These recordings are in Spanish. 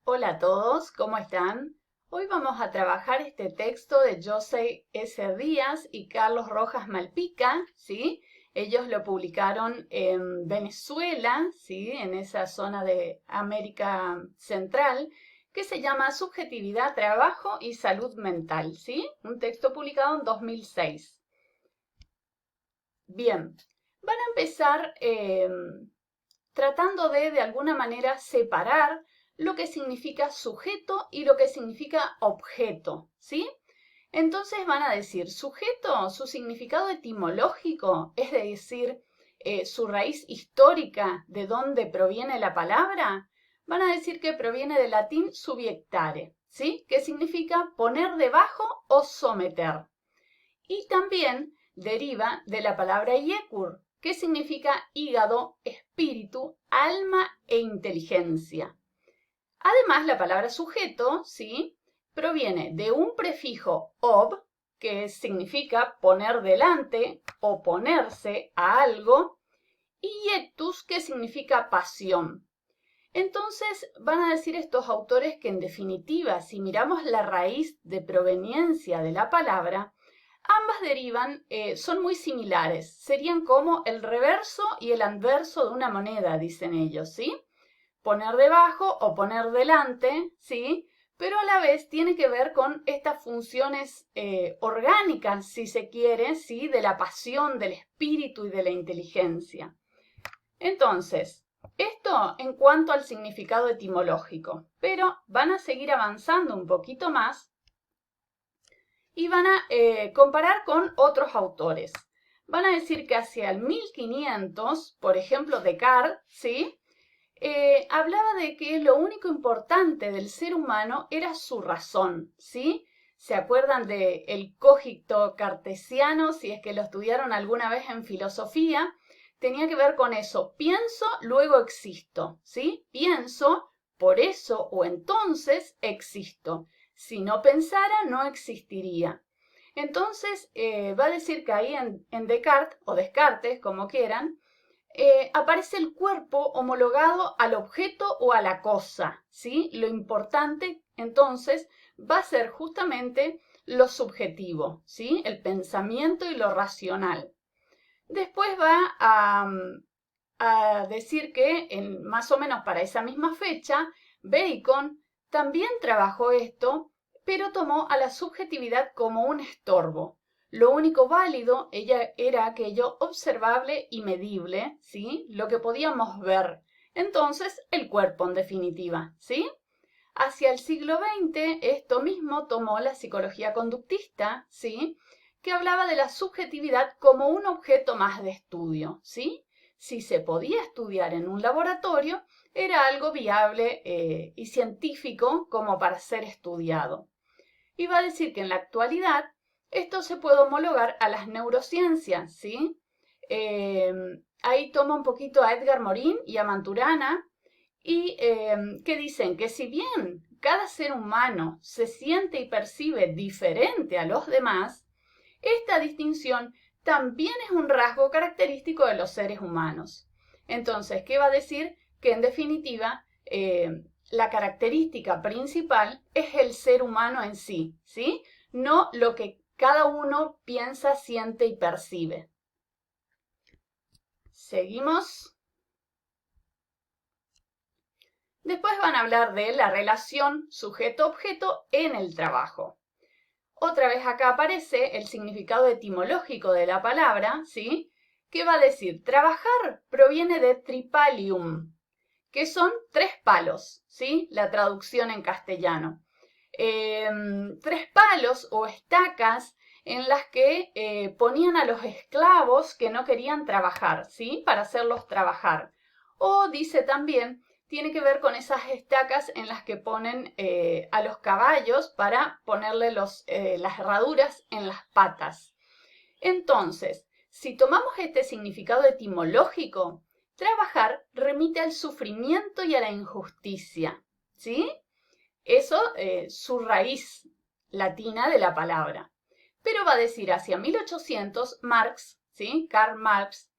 Hola a todos, ¿cómo están? Hoy vamos a trabajar este texto de José S. Díaz y Carlos Rojas Malpica, ¿sí? Ellos lo publicaron en Venezuela, ¿sí? En esa zona de América Central, que se llama Subjetividad, Trabajo y Salud Mental, ¿sí? Un texto publicado en 2006. Bien, van a empezar tratando de alguna manera separar lo que significa sujeto y lo que significa objeto, ¿sí? Entonces van a decir, sujeto, su significado etimológico, es decir, su raíz histórica, de dónde proviene la palabra, van a decir que proviene del latín subiectare, ¿sí? Que significa poner debajo o someter. Y también deriva de la palabra yekur, que significa hígado, espíritu, alma e inteligencia. Además, la palabra sujeto, ¿sí? Proviene de un prefijo ob, que significa poner delante o ponerse a algo, y yectus, que significa pasión. Entonces, van a decir estos autores que en definitiva, si miramos la raíz de proveniencia de la palabra, ambas derivan, son muy similares, serían como el reverso y el anverso de una moneda, dicen ellos, ¿sí? Poner debajo o poner delante, ¿sí? Pero a la vez tiene que ver con estas funciones orgánicas, si se quiere, ¿sí? De la pasión, del espíritu y de la inteligencia. Entonces, esto en cuanto al significado etimológico, pero van a seguir avanzando un poquito más y van a comparar con otros autores. Van a decir que hacia el 1500, por ejemplo, Descartes, ¿sí? Hablaba de que lo único importante del ser humano era su razón, ¿sí? ¿Se acuerdan del cogito cartesiano? Si es que lo estudiaron alguna vez en filosofía, tenía que ver con eso. Pienso, luego existo, ¿sí? Pienso, por eso o entonces existo. Si no pensara, no existiría. Entonces, va a decir que ahí en Descartes, o Descartes, como quieran, aparece el cuerpo homologado al objeto o a la cosa, ¿sí? Lo importante, entonces, va a ser justamente lo subjetivo, ¿sí? El pensamiento y lo racional. Después va a decir que más o menos para esa misma fecha, Bacon también trabajó esto, pero tomó a la subjetividad como un estorbo. Lo único válido era aquello observable y medible, ¿sí? Lo que podíamos ver. Entonces, el cuerpo en definitiva, ¿sí? Hacia el siglo XX, esto mismo tomó la psicología conductista, ¿sí? Que hablaba de la subjetividad como un objeto más de estudio, ¿sí? Si se podía estudiar en un laboratorio, era algo viable y científico como para ser estudiado. Y va a decir que en la actualidad esto se puede homologar a las neurociencias, ¿sí? Ahí toma un poquito a Edgar Morin y a Maturana, y que dicen que si bien cada ser humano se siente y percibe diferente a los demás, esta distinción también es un rasgo característico de los seres humanos. Entonces, ¿qué va a decir? Que en definitiva, la característica principal es el ser humano en sí, ¿sí? No lo que cada uno piensa, siente y percibe. Seguimos. Después van a hablar de la relación sujeto-objeto en el trabajo. Otra vez acá aparece el significado etimológico de la palabra, ¿sí? Que va a decir, trabajar proviene de tripalium, que son tres palos, ¿sí? La traducción en castellano. Tres palos o estacas en las que ponían a los esclavos que no querían trabajar, ¿sí? Para hacerlos trabajar. O dice también, tiene que ver con esas estacas en las que ponen a los caballos para ponerle las herraduras en las patas. Entonces, si tomamos este significado etimológico, trabajar remite al sufrimiento y a la injusticia, ¿sí? Eso, su raíz latina de la palabra. Pero va a decir hacia 1800, Marx, ¿sí? Karl Marx,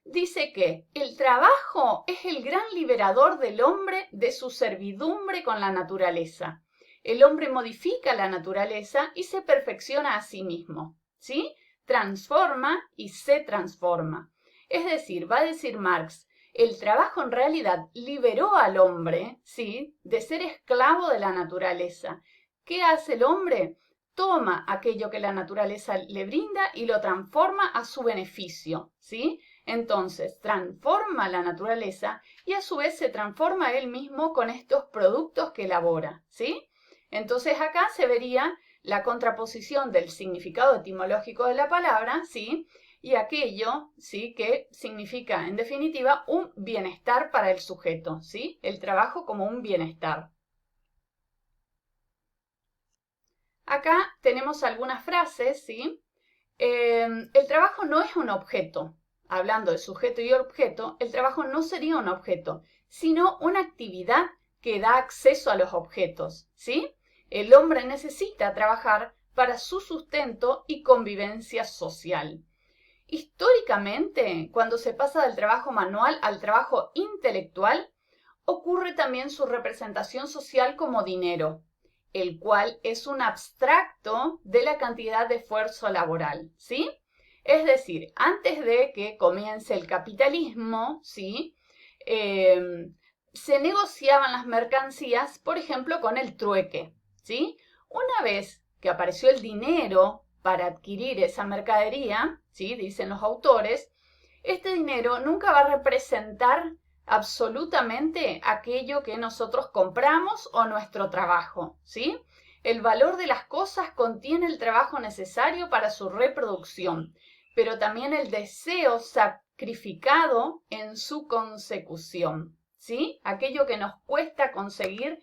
dice que el trabajo es el gran liberador del hombre de su servidumbre con la naturaleza. El hombre modifica la naturaleza y se perfecciona a sí mismo, ¿sí? Transforma y se transforma. Es decir, va a decir Marx, el trabajo en realidad liberó al hombre, ¿sí?, de ser esclavo de la naturaleza. ¿Qué hace el hombre? Toma aquello que la naturaleza le brinda y lo transforma a su beneficio, ¿sí? Entonces, transforma la naturaleza y a su vez se transforma él mismo con estos productos que elabora, ¿sí? Entonces acá se vería la contraposición del significado etimológico de la palabra, ¿sí?, y aquello, ¿sí?, que significa, en definitiva, un bienestar para el sujeto, ¿sí? El trabajo como un bienestar. Acá tenemos algunas frases, ¿sí? El trabajo no es un objeto. Hablando de sujeto y objeto, el trabajo no sería un objeto, sino una actividad que da acceso a los objetos, ¿sí? El hombre necesita trabajar para su sustento y convivencia social. Históricamente, cuando se pasa del trabajo manual al trabajo intelectual, ocurre también su representación social como dinero, el cual es un abstracto de la cantidad de esfuerzo laboral, ¿sí? Es decir, antes de que comience el capitalismo, ¿sí?, se negociaban las mercancías, por ejemplo, con el trueque, ¿sí? Una vez que apareció el dinero para adquirir esa mercadería, ¿sí?, dicen los autores, este dinero nunca va a representar absolutamente aquello que nosotros compramos o nuestro trabajo, ¿sí? El valor de las cosas contiene el trabajo necesario para su reproducción, pero también el deseo sacrificado en su consecución, ¿sí? Aquello que nos cuesta conseguir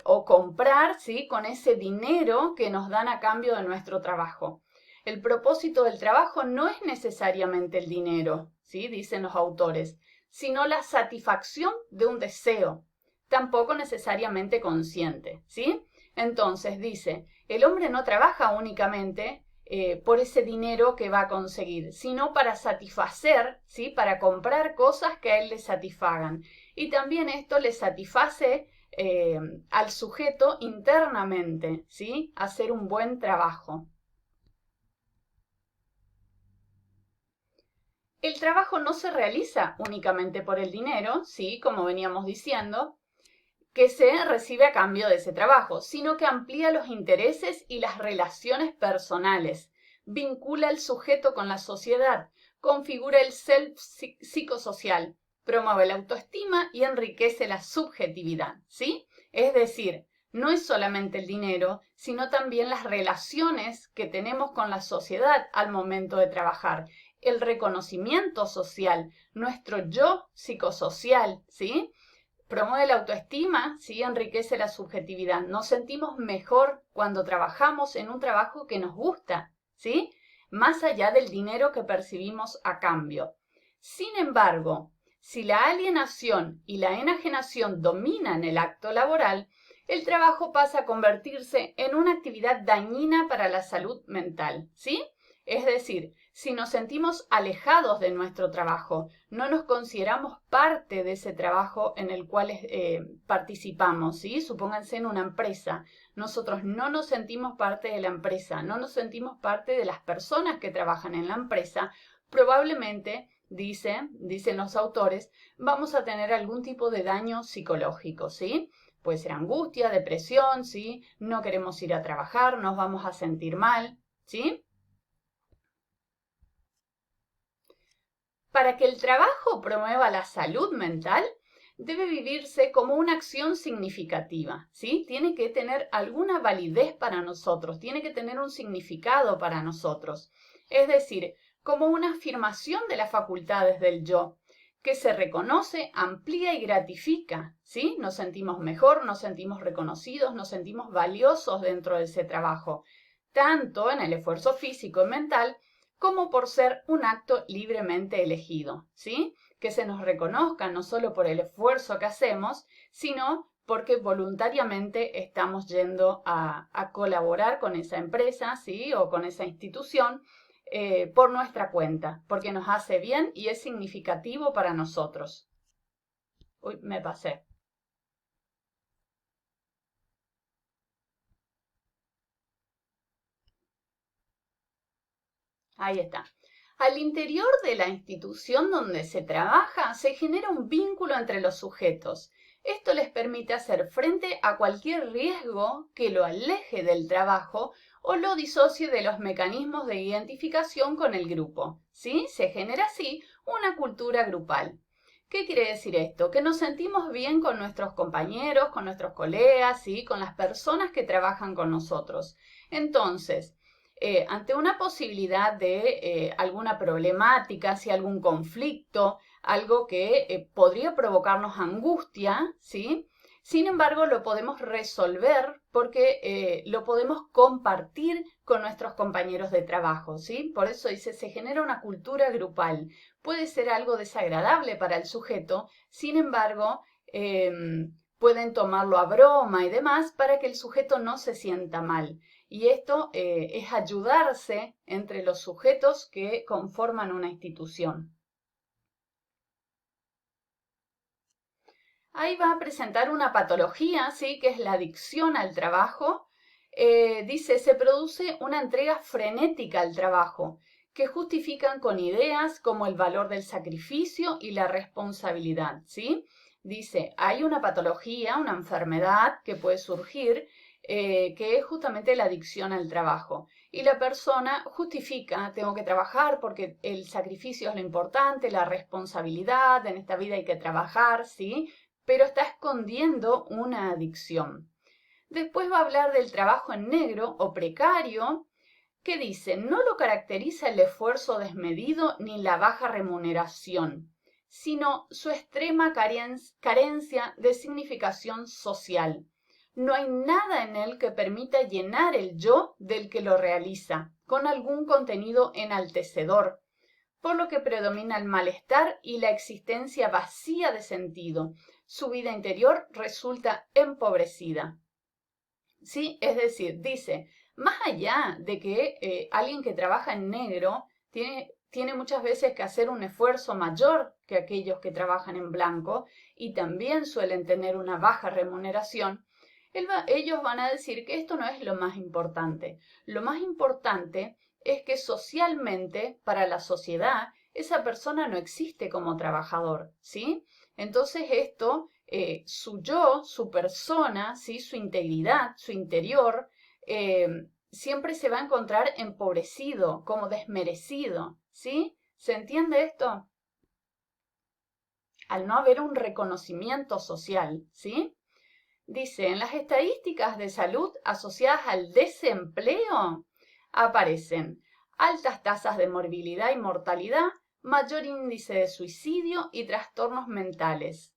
o comprar, ¿sí?, con ese dinero que nos dan a cambio de nuestro trabajo. El propósito del trabajo no es necesariamente el dinero, ¿sí?, dicen los autores, sino la satisfacción de un deseo, tampoco necesariamente consciente, ¿sí? Entonces dice, el hombre no trabaja únicamente por ese dinero que va a conseguir, sino para satisfacer, ¿sí?, para comprar cosas que a él le satisfagan. Y también esto le satisface al sujeto internamente, ¿sí?, hacer un buen trabajo. El trabajo no se realiza únicamente por el dinero, sí, como veníamos diciendo, que se recibe a cambio de ese trabajo, sino que amplía los intereses y las relaciones personales, vincula al sujeto con la sociedad, configura el self psicosocial, promueve la autoestima y enriquece la subjetividad, ¿sí? Es decir, no es solamente el dinero, sino también las relaciones que tenemos con la sociedad al momento de trabajar, el reconocimiento social, nuestro yo psicosocial, ¿sí? Promueve la autoestima, ¿sí?, enriquece la subjetividad. Nos sentimos mejor cuando trabajamos en un trabajo que nos gusta, ¿sí?, más allá del dinero que percibimos a cambio. Sin embargo, si la alienación y la enajenación dominan el acto laboral, el trabajo pasa a convertirse en una actividad dañina para la salud mental, ¿sí? Es decir, si nos sentimos alejados de nuestro trabajo, no nos consideramos parte de ese trabajo en el cual participamos, ¿sí? Supónganse en una empresa. Nosotros no nos sentimos parte de la empresa, no nos sentimos parte de las personas que trabajan en la empresa, probablemente, dicen los autores, vamos a tener algún tipo de daño psicológico, ¿sí? Puede ser angustia, depresión, ¿sí? No queremos ir a trabajar, nos vamos a sentir mal, ¿sí? Para que el trabajo promueva la salud mental, debe vivirse como una acción significativa, ¿sí? Tiene que tener alguna validez para nosotros, tiene que tener un significado para nosotros. Es decir, como una afirmación de las facultades del yo, que se reconoce, amplía y gratifica, ¿sí? Nos sentimos mejor, nos sentimos reconocidos, nos sentimos valiosos dentro de ese trabajo, tanto en el esfuerzo físico y mental, como por ser un acto libremente elegido, ¿sí? Que se nos reconozca no solo por el esfuerzo que hacemos, sino porque voluntariamente estamos yendo a colaborar con esa empresa, ¿sí?, o con esa institución, por nuestra cuenta, porque nos hace bien y es significativo para nosotros. Uy, me pasé. Ahí está. Al interior de la institución donde se trabaja, se genera un vínculo entre los sujetos. Esto les permite hacer frente a cualquier riesgo que lo aleje del trabajo o lo disocie de los mecanismos de identificación con el grupo. ¿Sí? Se genera así una cultura grupal. ¿Qué quiere decir esto? Que nos sentimos bien con nuestros compañeros, con nuestros colegas, ¿sí? Con las personas que trabajan con nosotros. Entonces, ante una posibilidad de alguna problemática, si algún conflicto, algo que podría provocarnos angustia, ¿sí? Sin embargo, lo podemos resolver porque lo podemos compartir con nuestros compañeros de trabajo, ¿sí? Por eso dice, se genera una cultura grupal. Puede ser algo desagradable para el sujeto, sin embargo, pueden tomarlo a broma y demás para que el sujeto no se sienta mal. Y esto es ayudarse entre los sujetos que conforman una institución. Ahí va a presentar una patología, ¿sí? Que es la adicción al trabajo. Dice, se produce una entrega frenética al trabajo, que justifican con ideas como el valor del sacrificio y la responsabilidad, ¿sí? Dice, hay una patología, una enfermedad que puede surgir, que es justamente la adicción al trabajo. Y la persona justifica, tengo que trabajar porque el sacrificio es lo importante, la responsabilidad, en esta vida hay que trabajar, ¿sí? Pero está escondiendo una adicción. Después va a hablar del trabajo en negro o precario, que dice, no lo caracteriza el esfuerzo desmedido ni la baja remuneración, sino su extrema carencia de significación social. No hay nada en él que permita llenar el yo del que lo realiza, con algún contenido enaltecedor, por lo que predomina el malestar y la existencia vacía de sentido. Su vida interior resulta empobrecida. ¿Sí? Es decir, dice, más allá de que alguien que trabaja en negro tiene muchas veces que hacer un esfuerzo mayor que aquellos que trabajan en blanco y también suelen tener una baja remuneración, ellos van a decir que esto no es lo más importante. Lo más importante es que socialmente, para la sociedad, esa persona no existe como trabajador, ¿sí? Entonces esto, su yo, su persona, ¿sí? Su integridad, su interior, siempre se va a encontrar empobrecido, como desmerecido, ¿sí? ¿Se entiende esto? Al no haber un reconocimiento social, ¿sí? Dice, en las estadísticas de salud asociadas al desempleo aparecen altas tasas de morbilidad y mortalidad, mayor índice de suicidio y trastornos mentales.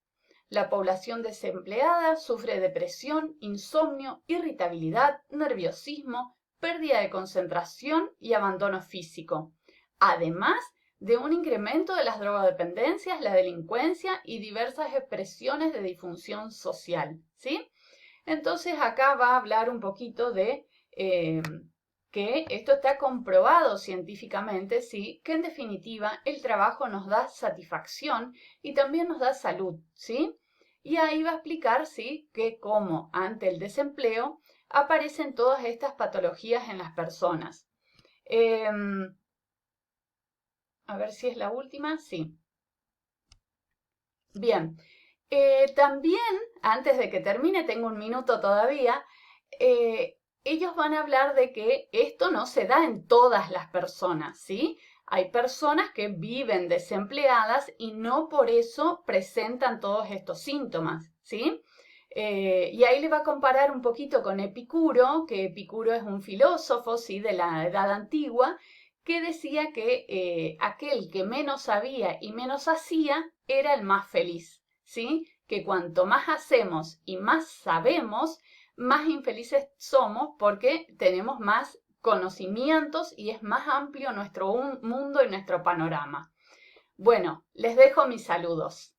La población desempleada sufre depresión, insomnio, irritabilidad, nerviosismo, pérdida de concentración y abandono físico, además de un incremento de las drogodependencias, la delincuencia y diversas expresiones de disfunción social, ¿sí? Entonces acá va a hablar un poquito de que esto está comprobado científicamente, ¿sí? Que en definitiva el trabajo nos da satisfacción y también nos da salud, ¿sí? Y ahí va a explicar, ¿sí? Que como ante el desempleo aparecen todas estas patologías en las personas. A ver si es la última, sí. Bien, también, antes de que termine, tengo un minuto todavía, ellos van a hablar de que esto no se da en todas las personas, ¿sí? Hay personas que viven desempleadas y no por eso presentan todos estos síntomas, ¿sí? Y ahí le va a comparar un poquito con Epicuro, que Epicuro es un filósofo, ¿sí? De la Edad Antigua, que decía que aquel que menos sabía y menos hacía era el más feliz, ¿sí? Que cuanto más hacemos y más sabemos, más infelices somos porque tenemos más conocimientos y es más amplio nuestro mundo y nuestro panorama. Bueno, les dejo mis saludos.